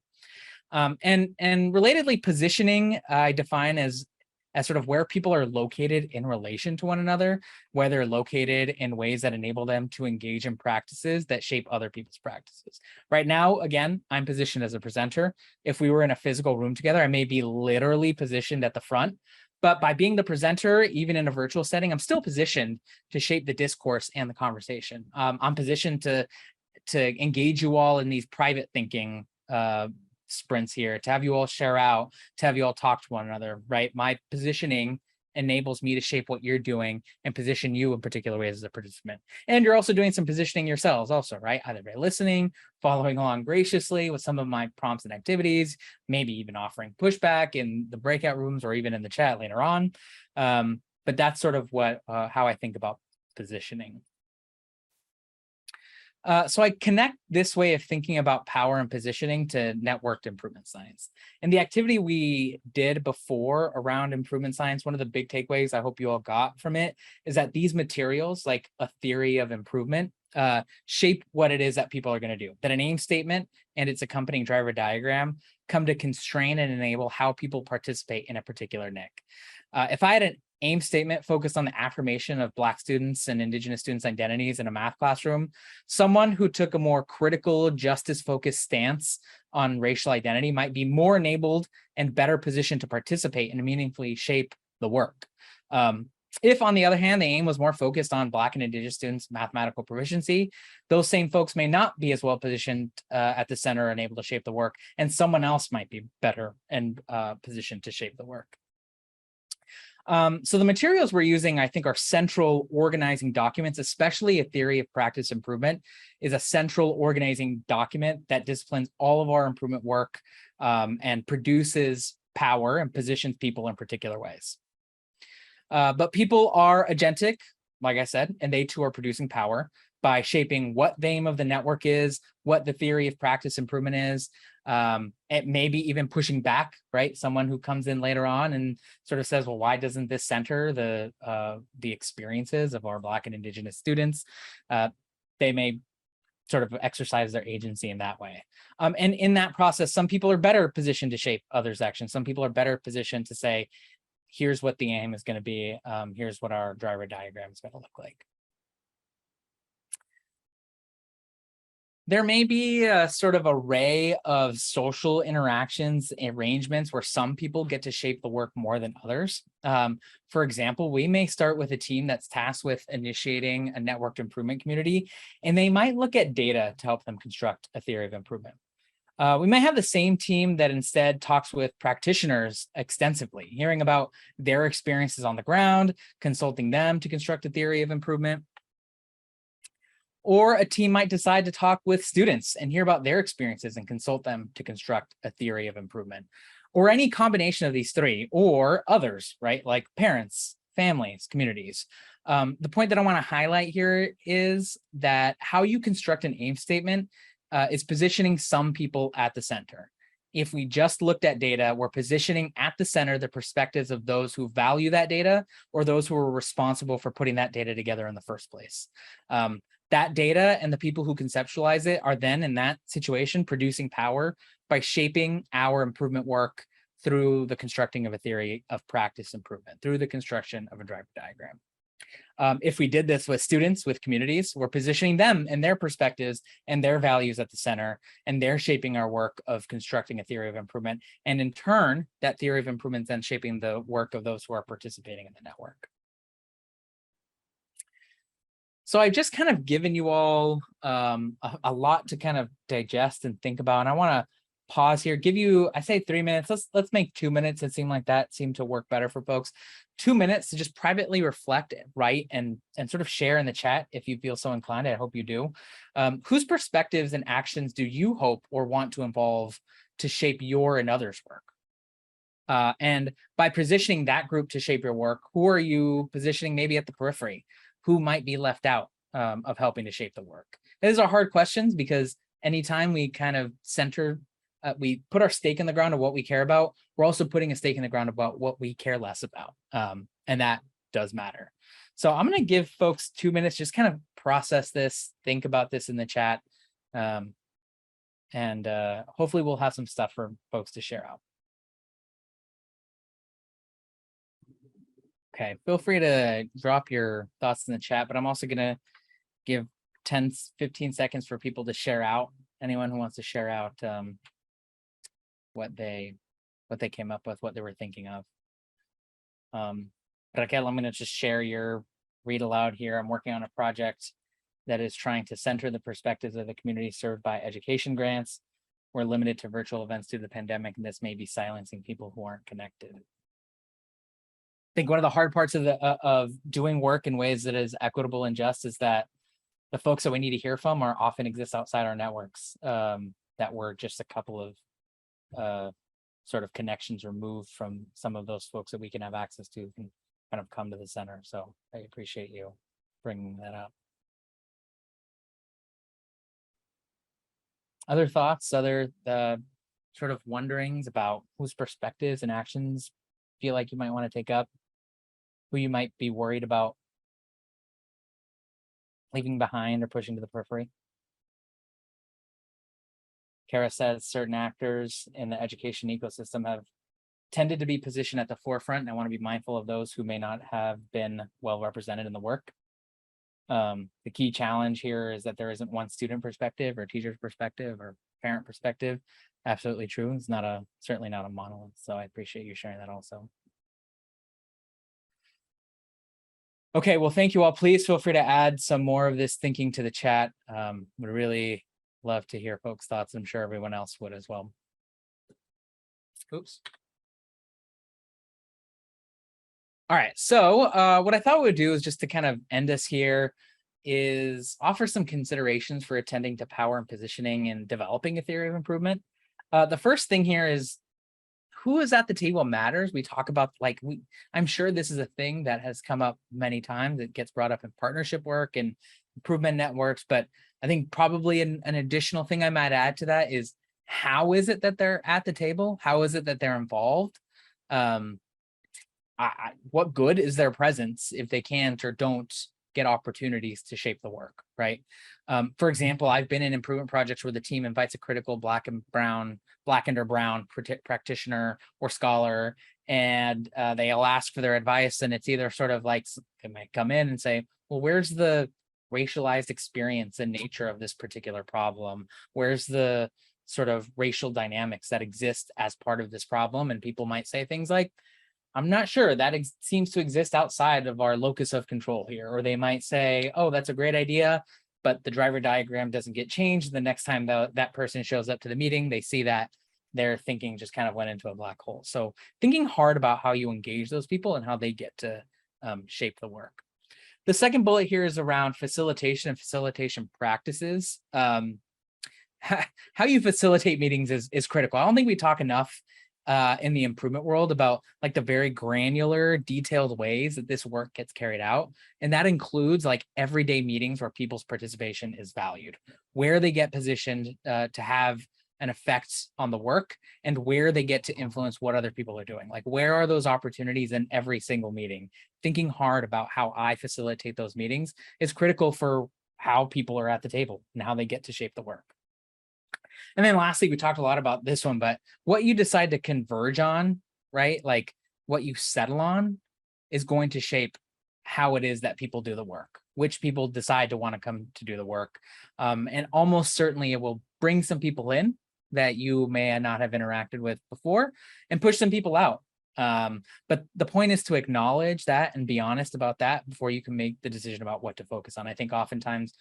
And relatedly, positioning I define as sort of where people are located in relation to one another, where they're located in ways that enable them to engage in practices that shape other people's practices. Right now, again, I'm positioned as a presenter. If we were in a physical room together, I may be literally positioned at the front, but by being the presenter, even in a virtual setting, I'm still positioned to shape the discourse and the conversation. I'm positioned to engage you all in these private thinking sprints here, to have you all share out, to have you all talk to one another, right? My positioning enables me to shape what you're doing and position you in particular ways as a participant. And you're also doing some positioning yourselves also, right? Either by listening, following along graciously with some of my prompts and activities, maybe even offering pushback in the breakout rooms or even in the chat later on. But that's sort of what how I think about positioning. So I connect this way of thinking about power and positioning to networked improvement science. And the activity we did before around improvement science, one of the big takeaways I hope you all got from it is that these materials, like a theory of improvement, shape what it is that people are going to do. That an aim statement and its accompanying driver diagram come to constrain and enable how people participate in a particular NIC. If I had an aim statement focused on the affirmation of Black students and Indigenous students' identities in a math classroom, someone who took a more critical, justice-focused stance on racial identity might be more enabled and better positioned to participate and meaningfully shape the work. If, on the other hand, the aim was more focused on Black and Indigenous students' mathematical proficiency, those same folks may not be as well positioned at the center and able to shape the work, and someone else might be better and positioned to shape the work. So the materials we're using, I think, are central organizing documents, especially a theory of practice improvement is a central organizing document that disciplines all of our improvement work and produces power and positions people in particular ways. But people are agentic, like I said, and they too are producing power by shaping what the aim of the network is, what the theory of practice improvement is. It may be even pushing back, right? Someone who comes in later on and sort of says, well, why doesn't this center the experiences of our Black and Indigenous students? They may sort of exercise their agency in that way. And in that process, some people are better positioned to shape others' actions. Some people are better positioned to say, here's what the aim is going to be. Here's what our driver diagram is going to look like. There may be a sort of array of social interactions, arrangements where some people get to shape the work more than others. For example, we may start with a team that's tasked with initiating a networked improvement community, and they might look at data to help them construct a theory of improvement. We may have the same team that instead talks with practitioners extensively, hearing about their experiences on the ground, consulting them to construct a theory of improvement. Or a team might decide to talk with students and hear about their experiences and consult them to construct a theory of improvement, or any combination of these three, or others, right? Like parents, families, communities. The point that I want to highlight here is that how you construct an aim statement is positioning some people at the center. If we just looked at data, we're positioning at the center the perspectives of those who value that data or those who are responsible for putting that data together in the first place. That data and the people who conceptualize it are then in that situation producing power by shaping our improvement work through the constructing of a theory of practice improvement, through the construction of a driver diagram. If we did this with students, with communities, we're positioning them and their perspectives and their values at the center, and they're shaping our work of constructing a theory of improvement. And in turn, that theory of improvement is then shaping the work of those who are participating in the network. So I've just kind of given you all a lot to kind of digest and think about. And I want to pause here, give you, I say 3 minutes. Let's make 2 minutes. It seemed like that seemed to work better for folks. 2 minutes to just privately reflect, write, and sort of share in the chat if you feel so inclined. I hope you do. Whose perspectives and actions do you hope or want to involve to shape your and others' work? And by positioning that group to shape your work, who are you positioning maybe at the periphery? Who might be left out of helping to shape the work? These are hard questions because anytime we kind of center, we put our stake in the ground of what we care about, we're also putting a stake in the ground about what we care less about. And that does matter. So I'm going to give folks 2 minutes, just kind of process this, think about this in the chat. And hopefully we'll have some stuff for folks to share out. Okay, feel free to drop your thoughts in the chat, but I'm also going to give 10-15 seconds for people to share out. Anyone who wants to share out what they came up with, what they were thinking of. But okay, I'm going to just share your read aloud here. I'm working on a project that is trying to center the perspectives of the community served by education grants. We're limited to virtual events due to the pandemic, and this may be silencing people who aren't connected. I think one of the hard parts of doing work in ways that is equitable and just is that the folks that we need to hear from are often exist outside our networks, that we're just a couple of sort of connections removed from some of those folks that we can have access to can kind of come to the center. So I appreciate you bringing that up. Other thoughts, other sort of wonderings about whose perspectives and actions feel like you might want to take up? Who you might be worried about leaving behind or pushing to the periphery? Kara says certain actors in the education ecosystem have tended to be positioned at the forefront, and I want to be mindful of those who may not have been well represented in the work. The key challenge here is that there isn't one student perspective or teacher's perspective or parent perspective. Absolutely true. It's certainly not a monolith. So I appreciate you sharing that also. Okay, well, thank you all. Please feel free to add some more of this thinking to the chat. Would really love to hear folks' thoughts. I'm sure everyone else would as well. Oops. All right, so what I thought we would do is just to kind of end us here is offer some considerations for attending to power and positioning and developing a theory of improvement. The first thing here is who is at the table matters. We talk about, like, I'm sure this is a thing that has come up many times. It gets brought up in partnership work and improvement networks, but I think probably an additional thing I might add to that is how is it that they're at the table? How is it that they're involved? What good is their presence if they can't or don't get opportunities to shape the work, right? For example, I've been in improvement projects where the team invites a critical black and or brown practitioner or scholar, and they'll ask for their advice, and it's either sort of like they might come in and say, well, where's the racialized experience and nature of this particular problem? Where's the sort of racial dynamics that exist as part of this problem? And people might say things like, I'm not sure, that seems to exist outside of our locus of control here. Or they might say, oh, that's a great idea, but the driver diagram doesn't get changed. The next time that person shows up to the meeting, they see that their thinking just kind of went into a black hole. So thinking hard about how you engage those people and how they get to shape the work. The second bullet here is around facilitation and facilitation practices. How you facilitate meetings is critical. I don't think we talk enough in the improvement world about like the very granular, detailed ways that this work gets carried out. And that includes like everyday meetings where people's participation is valued, where they get positioned to have an effect on the work, and where they get to influence what other people are doing. Like, where are those opportunities in every single meeting? Thinking hard about how I facilitate those meetings is critical for how people are at the table and how they get to shape the work. And then lastly, we talked a lot about this one, but what you decide to converge on, right? Like what you settle on is going to shape how it is that people do the work, which people decide to want to come to do the work. And almost certainly it will bring some people in that you may not have interacted with before and push some people out. But the point is to acknowledge that and be honest about that before you can make the decision about what to focus on. I think oftentimes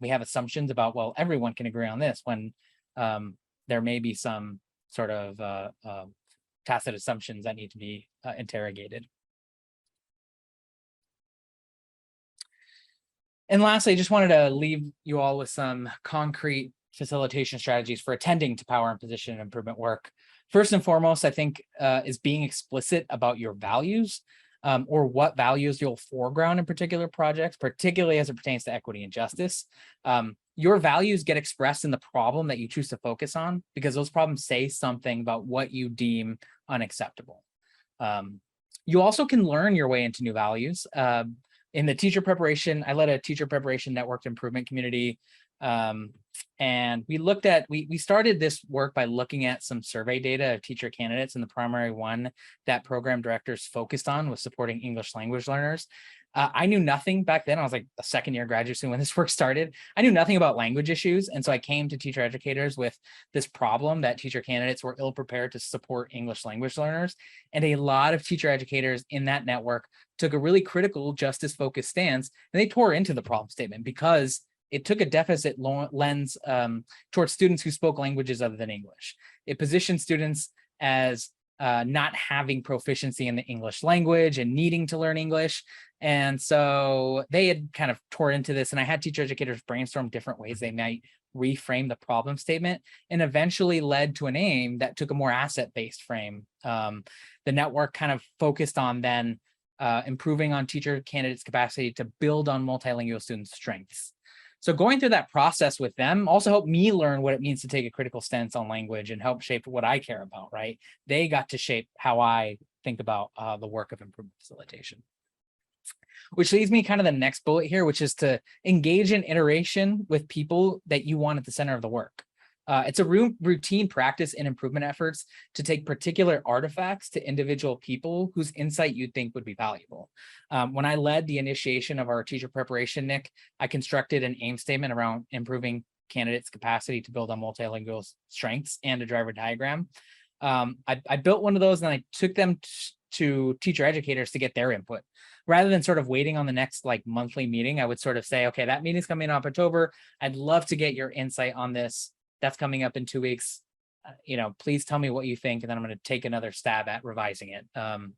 we have assumptions about, well, everyone can agree on this, when there may be some sort of tacit assumptions that need to be interrogated. And lastly, I just wanted to leave you all with some concrete facilitation strategies for attending to power and position improvement work. First and foremost, I think is being explicit about your values, or what values you'll foreground in particular projects, particularly as it pertains to equity and justice. Your values get expressed in the problem that you choose to focus on, because those problems say something about what you deem unacceptable. You also can learn your way into new values. In the teacher preparation, I led a teacher preparation networked improvement community. And we started this work by looking at some survey data of teacher candidates, and the primary one that program directors focused on was supporting English language learners. I knew nothing back then. I was like a second-year graduate student when this work started. I knew nothing about language issues. And so I came to teacher educators with this problem that teacher candidates were ill-prepared to support English language learners. And a lot of teacher educators in that network took a really critical justice-focused stance, and they tore into the problem statement because it took a deficit lens towards students who spoke languages other than English. It positioned students as not having proficiency in the English language and needing to learn English. And so they had kind of tore into this, and I had teacher educators brainstorm different ways they might reframe the problem statement, and eventually led to an aim that took a more asset-based frame. The network kind of focused on then improving on teacher candidates' capacity to build on multilingual students' strengths. So going through that process with them also helped me learn what it means to take a critical stance on language and help shape what I care about, right? They got to shape how I think about the work of improvement facilitation. Which leads me kind of the next bullet here, which is to engage in iteration with people that you want at the center of the work. It's a routine practice in improvement efforts to take particular artifacts to individual people whose insight you'd think would be valuable. When I led the initiation of our teacher preparation, Nick, I constructed an aim statement around improving candidates' capacity to build on multilingual strengths and a driver diagram. I built one of those, and I took them to teacher educators to get their input. Rather than sort of waiting on the next like monthly meeting, I would sort of say, okay, that meeting's coming up in October. I'd love to get your insight on this. That's coming up in 2 weeks. Please tell me what you think, and then I'm going to take another stab at revising it. And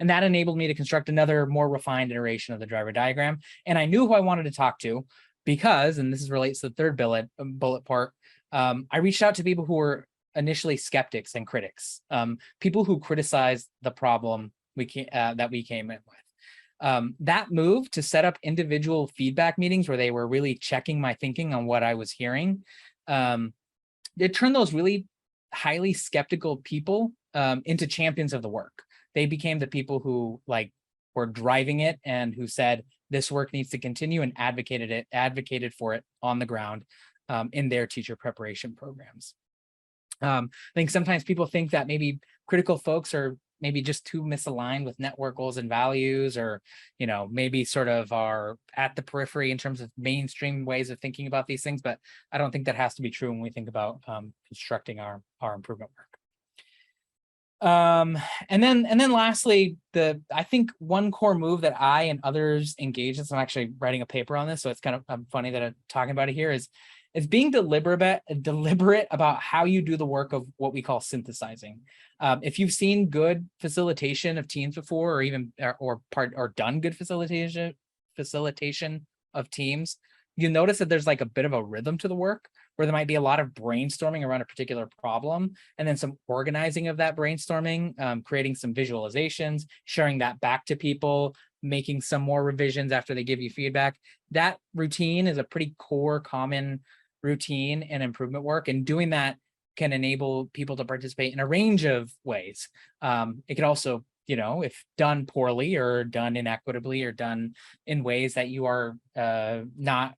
that enabled me to construct another more refined iteration of the driver diagram. And I knew who I wanted to talk to because, and this relates to the third bullet part, I reached out to people who were initially skeptics and critics, people who criticized the problem that we came in with. That move to set up individual feedback meetings where they were really checking my thinking on what I was hearing, it turned those really highly skeptical people into champions of the work. They became the people who are driving it and who said this work needs to continue and advocated for it on the ground in their teacher preparation programs. I think sometimes people think that maybe critical folks are maybe just too misaligned with network goals and values, or, maybe sort of are at the periphery in terms of mainstream ways of thinking about these things. But I don't think that has to be true when we think about constructing our improvement work. And then lastly, I think one core move that I and others engage in, so I'm actually writing a paper on this, so it's kind of funny that I'm talking about it here, is being deliberate about how you do the work of what we call synthesizing. If you've seen good facilitation of teams before, or even done good facilitation of teams, you'll notice that there's like a bit of a rhythm to the work, where there might be a lot of brainstorming around a particular problem, and then some organizing of that brainstorming, creating some visualizations, sharing that back to people, making some more revisions after they give you feedback. That routine is a pretty core, common routine in improvement work, and doing that can enable people to participate in a range of ways. It could also, if done poorly or done inequitably or done in ways that you are not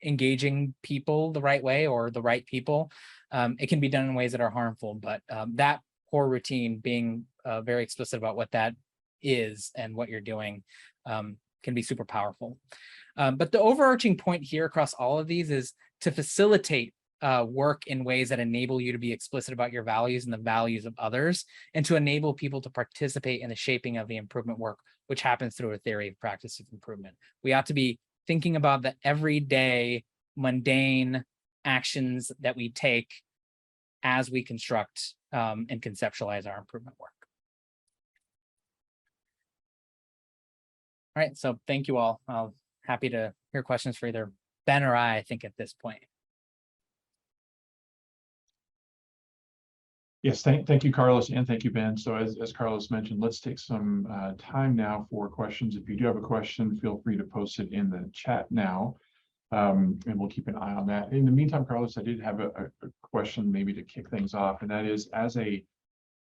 engaging people the right way or the right people, it can be done in ways that are harmful. But that core routine, being very explicit about what that is and what you're doing, can be super powerful. But the overarching point here across all of these is to facilitate work in ways that enable you to be explicit about your values and the values of others, and to enable people to participate in the shaping of the improvement work, which happens through a theory of practice of improvement. We ought to be thinking about the everyday, mundane actions that we take as we construct and conceptualize our improvement work. All right, so thank you all. I'm happy to hear questions for either Ben or I think at this point. Yes, thank you, Carlos, and thank you, Ben. So as Carlos mentioned, let's take some time now for questions. If you do have a question, feel free to post it in the chat now, and we'll keep an eye on that. In the meantime, Carlos, I did have a question maybe to kick things off, and that is, as a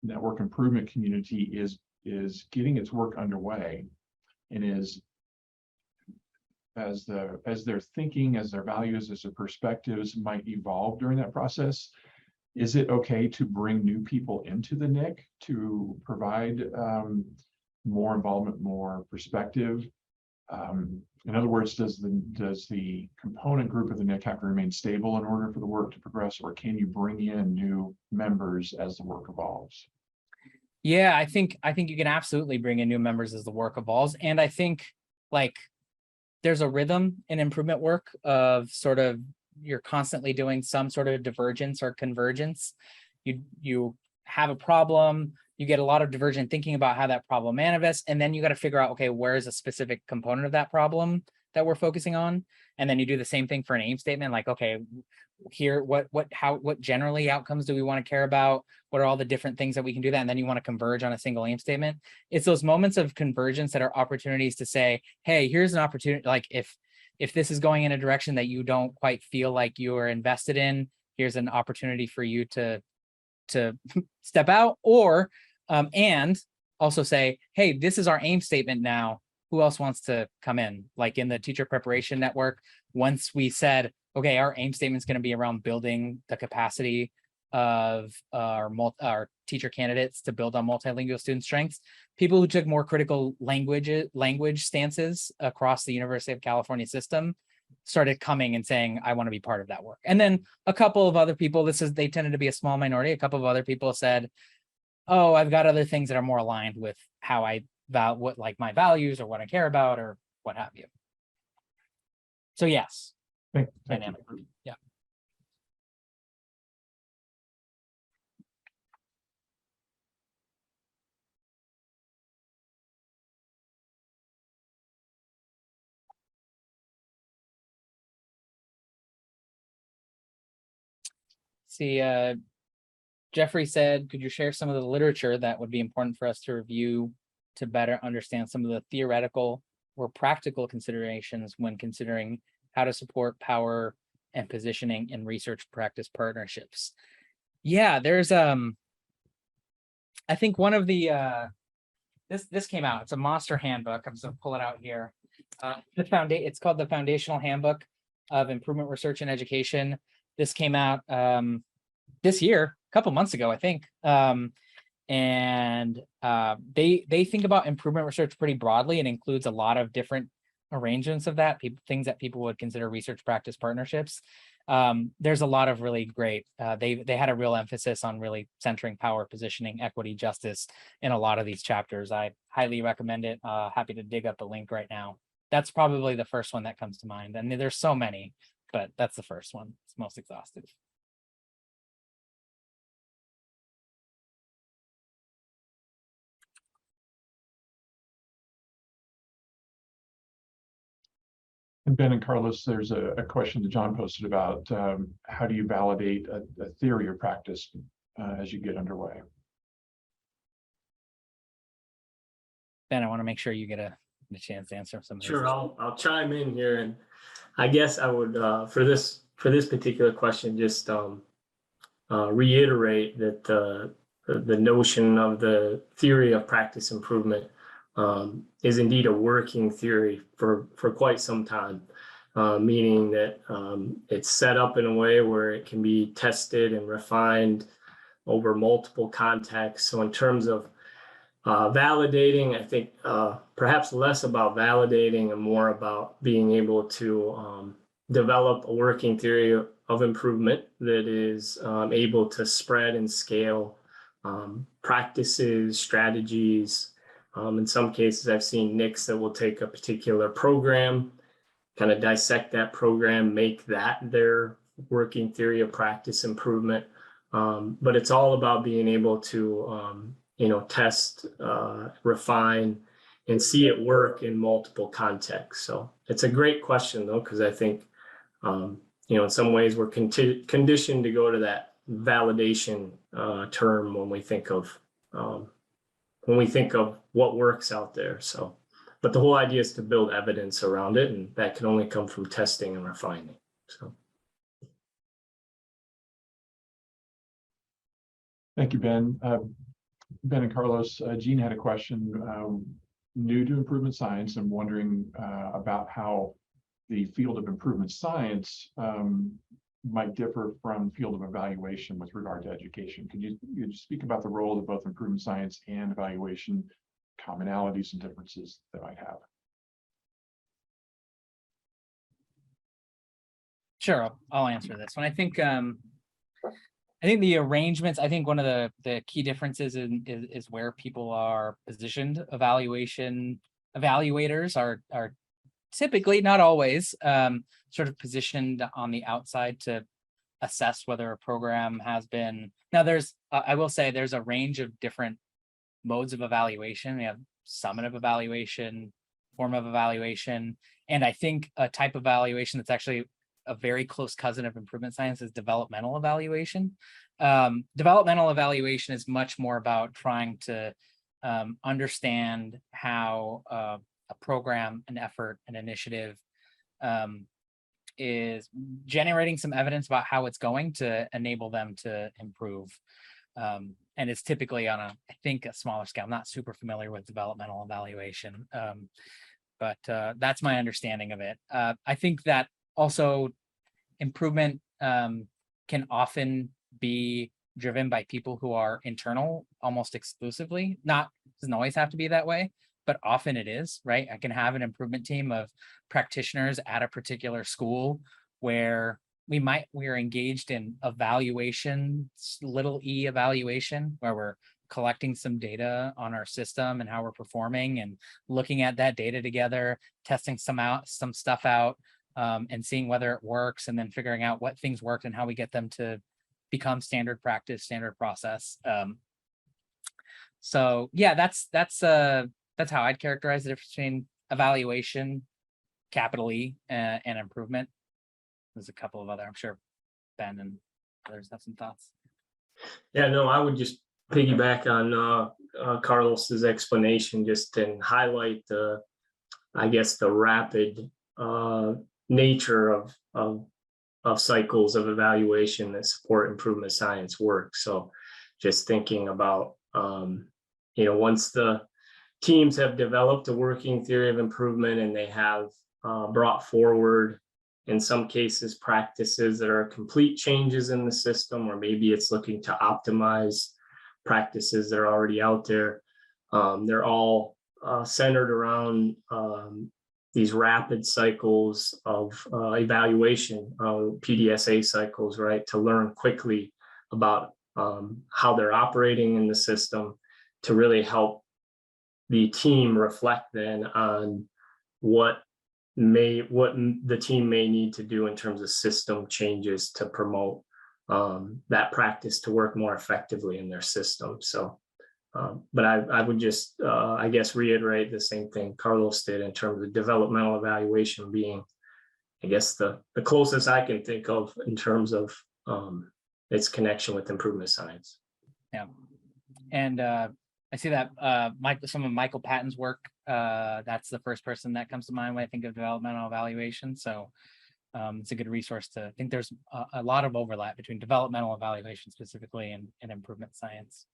network improvement community is getting its work underway, and as their thinking, as their values, as their perspectives might evolve during that process, is it okay to bring new people into the NIC to provide more involvement, more perspective? In other words, does the component group of the NIC have to remain stable in order for the work to progress, or can you bring in new members as the work evolves? Yeah, I think you can absolutely bring in new members as the work evolves, and I think there's a rhythm in improvement work of sort of, you're constantly doing some sort of divergence or convergence. You have a problem, you get a lot of divergent thinking about how that problem manifests, and then you got to figure out, okay, where is a specific component of that problem that we're focusing on? And then you do the same thing for an aim statement, like, okay, here, what generally outcomes do we want to care about? What are all the different things that we can do that? And then you want to converge on a single aim statement. It's those moments of convergence that are opportunities to say, hey, here's an opportunity. Like if this is going in a direction that you don't quite feel like you are invested in, here's an opportunity for you to step out, or and also say, hey, this is our aim statement now. Who else wants to come in? Like in the teacher preparation network, once we said, okay, our aim statement is going to be around building the capacity of our teacher candidates to build on multilingual student strengths, people who took more critical language stances across the University of California system started coming and saying, I want to be part of that work. And then a couple of other people, they tended to be a small minority. A couple of other people said, oh, I've got other things that are more aligned with how what like my values or what I care about or what have you. So yes, dynamic. Yeah. See, Jeffrey said, could you share some of the literature that would be important for us to review to better understand some of the theoretical or practical considerations when considering how to support power and positioning in research practice partnerships? Yeah, there's I think one of the this came out. It's a monster handbook. I'm just gonna pull it out here. It's called the Foundational Handbook of Improvement Research in Education. This came out this year, a couple months ago, I think. And they think about improvement research pretty broadly and includes a lot of different arrangements of that, things that people would consider research practice partnerships. There's a lot of really great, they had a real emphasis on really centering power, positioning, equity, justice in a lot of these chapters. I highly recommend it. Happy to dig up the link right now. That's probably the first one that comes to mind. And there's so many, but that's the first one. It's most exhaustive. And Ben and Carlos, there's a question that John posted about how do you validate a theory or practice as you get underway? Ben, I want to make sure you get a chance to answer some of these. Sure, I'll chime in here, and I guess I would for this particular question just reiterate that the notion of the theory of practice improvement is indeed a working theory for quite some time, meaning that it's set up in a way where it can be tested and refined over multiple contexts. So in terms of validating, I think perhaps less about validating and more about being able to develop a working theory of improvement that is able to spread and scale practices, strategies. In some cases, I've seen NICs that will take a particular program, kind of dissect that program, make that their working theory of practice improvement. But it's all about being able to test, refine, and see it work in multiple contexts. So it's a great question, though, because I think, in some ways we're conditioned to go to that validation term when we think of what works out there. So, but the whole idea is to build evidence around it, and that can only come from testing and refining. So. Thank you, Ben. Ben and Carlos, Jean had a question new to improvement science and wondering about how the field of improvement science might differ from field of evaluation with regard to education. Could you speak about the role of both improvement science and evaluation, commonalities and differences that might have? Sure, I'll answer this one. I think the arrangements, I think one of the key differences is where people are positioned. Evaluators are typically, not always, sort of positioned on the outside to assess whether a program has been. Now I will say there's a range of different modes of evaluation. We have summative evaluation, formative evaluation, and I think a type of evaluation that's actually a very close cousin of improvement science is developmental evaluation. Developmental evaluation is much more about trying to understand how a program, an effort, an initiative is generating some evidence about how it's going to enable them to improve. And it's typically on I think a smaller scale. I'm not super familiar with developmental evaluation, but that's my understanding of it. I think that also improvement can often be driven by people who are internal almost exclusively. Doesn't always have to be that way, but often it is, right? I can have an improvement team of practitioners at a particular school where we're engaged in evaluation, little e evaluation, where we're collecting some data on our system and how we're performing and looking at that data together, testing some stuff out, and seeing whether it works, and then figuring out what things worked and how we get them to become standard practice, standard process. So yeah, that's how I'd characterize the difference between evaluation, capital E, and improvement. There's a couple of other, I'm sure Ben and others have some thoughts. Yeah, no, I would just piggyback on Carlos's explanation, just and highlight the rapid nature of cycles of evaluation that support improvement science work. So just thinking about, once the teams have developed a working theory of improvement, and they have brought forward, in some cases, practices that are complete changes in the system, or maybe it's looking to optimize practices that are already out there. They're all centered around these rapid cycles of evaluation, PDSA cycles, right, to learn quickly about how they're operating in the system, to really help the team reflect then on what the team may need to do in terms of system changes to promote that practice to work more effectively in their system. So, but I would just, I guess, reiterate the same thing Carlos did in terms of developmental evaluation being, I guess, the closest I can think of in terms of its connection with improvement science. Yeah, and I see that some of Michael Patton's work, that's the first person that comes to mind when I think of developmental evaluation. So it's a good resource to, I think there's a lot of overlap between developmental evaluation specifically and improvement science.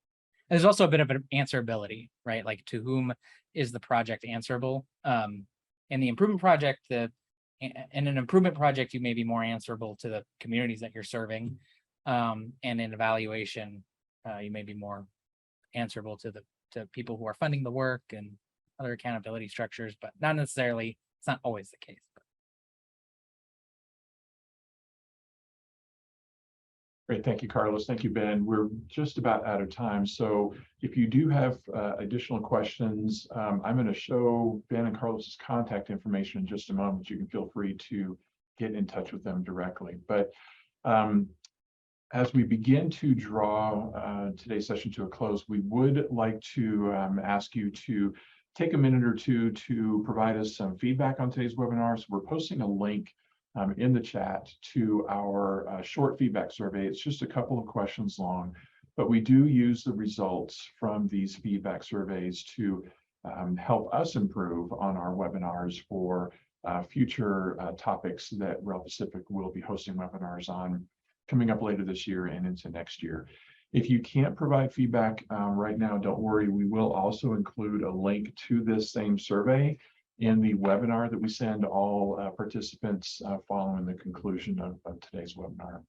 And there's also a bit of an answerability, right? Like, to whom is the project answerable? In the improvement project, in an improvement project, you may be more answerable to the communities that you're serving. And in evaluation, you may be more answerable to people who are funding the work and other accountability structures, but not necessarily, it's not always the case. Great, thank you, Carlos. Thank you, Ben. We're just about out of time. So if you do have additional questions, I'm going to show Ben and Carlos's contact information in just a moment. You can feel free to get in touch with them directly. But as we begin to draw today's session to a close, we would like to ask you to take a minute or two to provide us some feedback on today's webinar. So we're posting a link in the chat to our short feedback survey. It's just a couple of questions long, but we do use the results from these feedback surveys to help us improve on our webinars for future topics that REL Pacific will be hosting webinars on coming up later this year and into next year. If you can't provide feedback right now, don't worry. We will also include a link to this same survey in the webinar that we send all participants following the conclusion of today's webinar.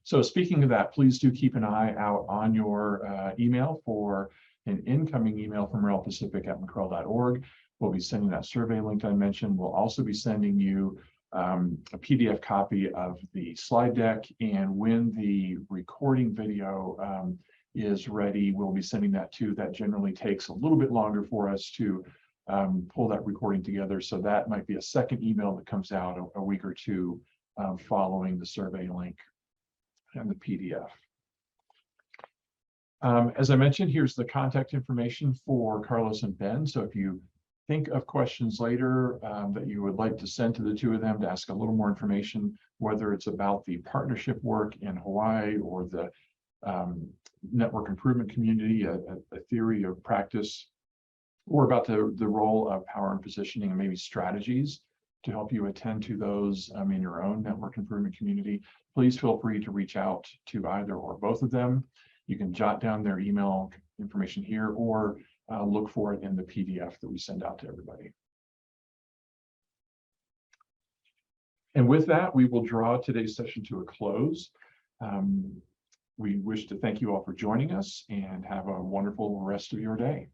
So speaking of that, please do keep an eye out on your email for an incoming email from REL Pacific at McREL.org. We'll be sending that survey link I mentioned. We'll also be sending you a PDF copy of the slide deck, and when the recording video is ready, we'll be sending that too. That generally takes a little bit longer for us to pull that recording together, so that might be a second email that comes out a week or two following the survey link and the PDF. As I mentioned, here's the contact information for Carlos and Ben. So if you think of questions later that you would like to send to the two of them to ask a little more information, whether it's about the partnership work in Hawaii or the network improvement community, a theory of practice, or about the role of power and positioning and maybe strategies to help you attend to those in your own network improvement community, please feel free to reach out to either or both of them. You can jot down their email information here or look for it in the PDF that we send out to everybody. And with that, we will draw today's session to a close. We wish to thank you all for joining us and have a wonderful rest of your day.